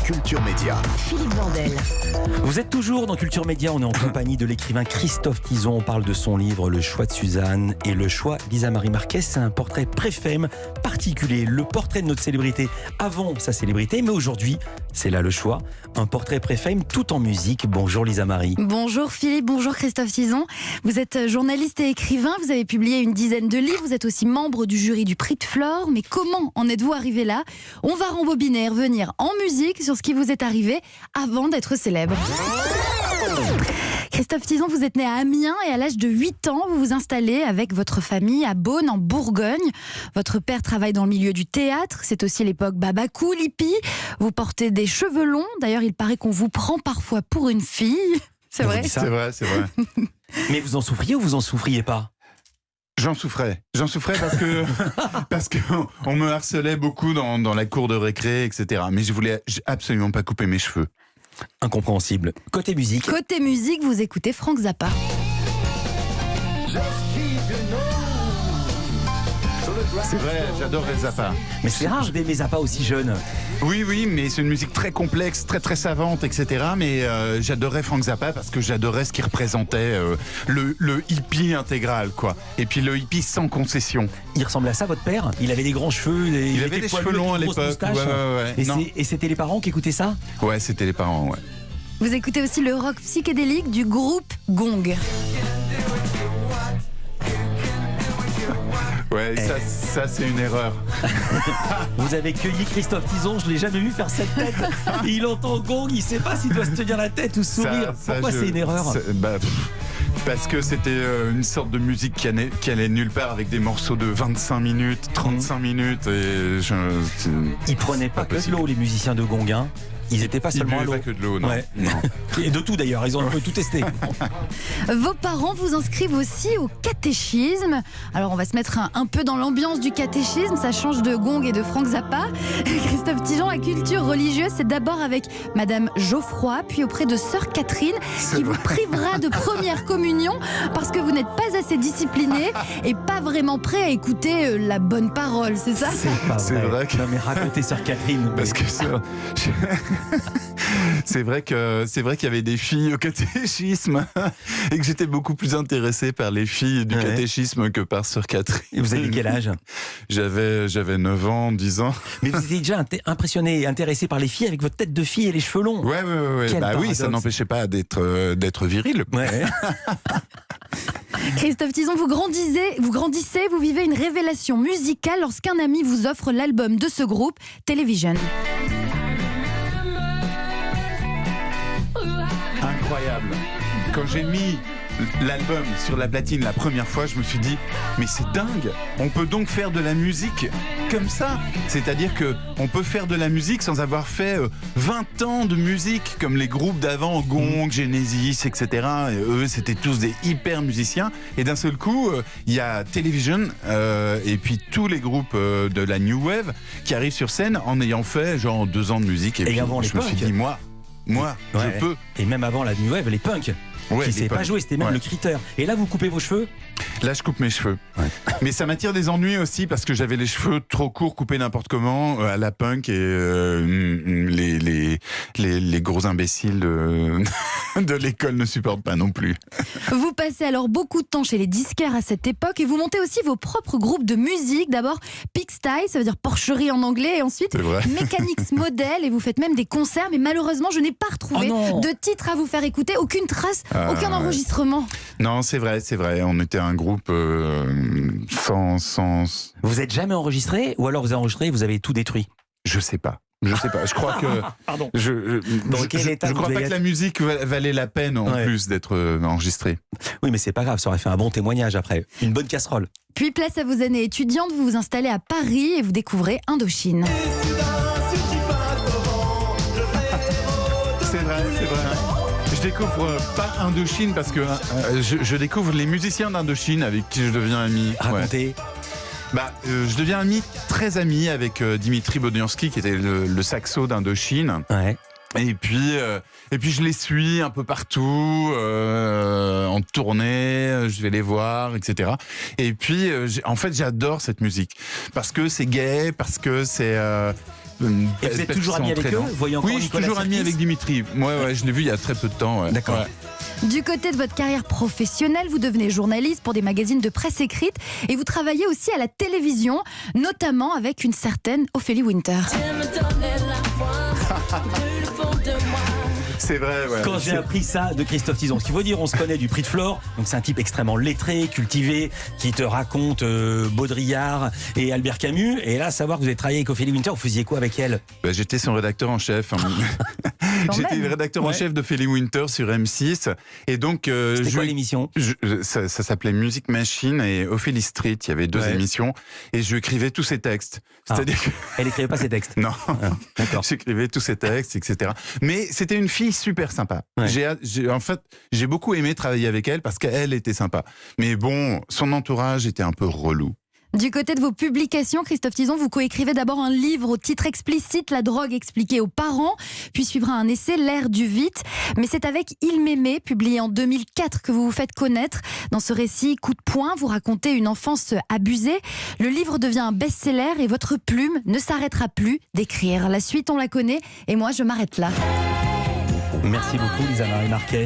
Culture Média. Philippe Vandel. Vous êtes toujours dans Culture Média, on est en compagnie de l'écrivain Christophe Tizon. On parle de son livre Le choix de Suzanne et le choix d'Isa Marie Marquez. C'est un portrait pré-femme particulier, le portrait de notre célébrité avant sa célébrité, mais aujourd'hui, c'est là le choix. Un portrait pré-fame tout en musique. Bonjour Lisa Marie. Bonjour Philippe, bonjour Christophe Tizon. Vous êtes journaliste et écrivain, vous avez publié une dizaine de livres, vous êtes aussi membre du jury du Prix de Flore. Mais comment en êtes-vous arrivé là? On va rembobiner et revenir en musique sur ce qui vous est arrivé avant d'être célèbre. Christophe Tizon, vous êtes né à Amiens et à l'âge de 8 ans, vous vous installez avec votre famille à Beaune, en Bourgogne. Votre père travaille dans le milieu du théâtre, c'est aussi l'époque Babacou, Lippi. Vous portez des cheveux longs, d'ailleurs il paraît qu'on vous prend parfois pour une fille. C'est vrai? C'est vrai, c'est vrai. Mais vous en souffriez ou vous en souffriez pas? J'en souffrais parce que on me harcelait beaucoup dans la cour de récré, etc. Mais je voulais absolument pas couper mes cheveux. Incompréhensible. Côté musique. Côté musique, vous écoutez Frank Zappa. C'est vrai, j'adorais Zappa. Mais c'est rare d'aimer Zappa aussi jeune. Oui, mais c'est une musique très complexe, très savante, etc. Mais j'adorais Frank Zappa parce que j'adorais ce qu'il représentait, le hippie intégral, quoi. Et puis le hippie sans concession. Il ressemblait à ça, votre père? Il avait des grands cheveux, il avait des cheveux longs à l'époque. Ouais. Et c'était les parents qui écoutaient ça? Ouais, c'était les parents, ouais. Vous écoutez aussi le rock psychédélique du groupe Gong. Ouais, ça c'est une erreur. Vous avez cueilli Christophe Tizon, je l'ai jamais vu faire cette tête. Il entend Gong, il sait pas s'il doit se tenir la tête ou sourire. Pourquoi c'est une erreur? Parce que c'était une sorte de musique qui allait nulle part, avec des morceaux de 25 minutes, 35 minutes. Et ils prenaient pas que de l'eau, les musiciens de Gong, hein. Ils n'étaient pas seulement à l'eau. Pas que de l'eau, non. Ouais. Non. Et de tout d'ailleurs, ils ont un peu tout testé. Vos parents vous inscrivent aussi au catéchisme. Alors on va se mettre un peu dans l'ambiance du catéchisme, ça change de Gong et de Frank Zappa. Christophe Tizon, la culture religieuse, c'est d'abord avec Madame Geoffroy, puis auprès de Sœur Catherine, qui vous privera de première communion parce que vous n'êtes pas assez discipliné et pas vraiment prêt à écouter la bonne parole, c'est ça? C'est vrai que... Non mais racontez Sœur Catherine. Parce que c'est vrai qu'il y avait des filles au catéchisme et que j'étais beaucoup plus intéressé par les filles du catéchisme que par Sœur Catherine. Et vous avez quel âge? J'avais 9 ans, 10 ans. Mais vous étiez déjà impressionné et intéressé par les filles avec votre tête de fille et les cheveux longs. Ouais. Bah oui, ça n'empêchait pas d'être viril. Ouais. Christophe Tizon, vous grandissez, vous vivez une révélation musicale lorsqu'un ami vous offre l'album de ce groupe, Television. Incroyable. Quand j'ai mis l'album sur la platine la première fois, je me suis dit mais c'est dingue, on peut donc faire de la musique comme ça, c'est-à-dire que on peut faire de la musique sans avoir fait 20 ans de musique comme les groupes d'avant, Gong, Genesis, etc. Et eux c'était tous des hyper musiciens et d'un seul coup il y a Television et puis tous les groupes de la New Wave qui arrivent sur scène en ayant fait genre 2 ans de musique et puis avant je me suis dit moi je peux. Et même avant la New Wave, les punks. Ouais, qui ne savaient pas jouer, c'était même le critère. Et là, vous coupez vos cheveux? Là, je coupe mes cheveux. Ouais. Mais ça m'attire des ennuis aussi parce que j'avais les cheveux trop courts, coupés n'importe comment, à la punk et les gros imbéciles de l'école ne supportent pas non plus. Vous passez alors beaucoup de temps chez les disquaires à cette époque et vous montez aussi vos propres groupes de musique. D'abord Pigsty, ça veut dire porcherie en anglais, et ensuite Mechanics Model, et vous faites même des concerts. Mais malheureusement, je n'ai pas retrouvé de titre à vous faire écouter, aucune trace, aucun enregistrement. Non, c'est vrai. On était un groupe sans... Vous n'êtes jamais enregistré? Ou alors vous avez enregistré et vous avez tout détruit? Je sais pas. Je crois que... Pardon. Je crois pas que la musique valait la peine en plus d'être enregistrée. Oui, mais c'est pas grave, ça aurait fait un bon témoignage après. Une bonne casserole. Puis place à vos années étudiantes, vous vous installez à Paris et vous découvrez Indochine. C'est vrai. Je découvre pas Indochine parce que je découvre les musiciens d'Indochine avec qui je deviens ami. Racontez. Je deviens très ami avec Dimitri Bodniansky qui était le saxo d'Indochine. Ouais. Et puis je les suis un peu partout, en tournée, je vais les voir, etc. Et puis, en fait, j'adore cette musique. Parce que c'est gay, parce que c'est Et vous êtes toujours ami avec eux? Vous voyez encore Oui, je suis Nicolas toujours ami Sirkis? avec Dimitri. Ouais, je l'ai vu il y a très peu de temps. Ouais. D'accord. Ouais. Du côté de votre carrière professionnelle, vous devenez journaliste pour des magazines de presse écrite et vous travaillez aussi à la télévision, notamment avec une certaine Ophélie Winter. C'est vrai, ouais. Quand j'ai appris ça de Christophe Tizon, ce qu'il faut dire, on se connaît du Prix de Flore, donc c'est un type extrêmement lettré, cultivé, qui te raconte Baudrillard et Albert Camus. Et là, savoir que vous avez travaillé avec Ophélie Winter, vous faisiez quoi avec elle? J'étais son rédacteur en chef. J'étais le rédacteur en chef d'Ophélie Winter sur M6. Et donc, c'était quoi l'émission? Ça s'appelait Music Machine et Ophélie Street. Il y avait 2 émissions. Et je écrivais tous ses textes. C'est-à-dire que... Elle écrivait pas ses textes? Non. D'accord. J'écrivais tous ses textes, etc. Mais c'était une fille super sympa. Ouais. J'ai beaucoup aimé travailler avec elle parce qu'elle était sympa. Mais bon, son entourage était un peu relou. Du côté de vos publications, Christophe Tizon, vous coécrivez d'abord un livre au titre explicite, La drogue expliquée aux parents, puis suivra un essai, L'ère du vite. Mais c'est avec Il m'aimait, publié en 2004, que vous vous faites connaître. Dans ce récit, coup de poing, vous racontez une enfance abusée. Le livre devient un best-seller et votre plume ne s'arrêtera plus d'écrire. La suite, on la connaît et moi, je m'arrête là. Merci beaucoup, Lisa Marie Marquez.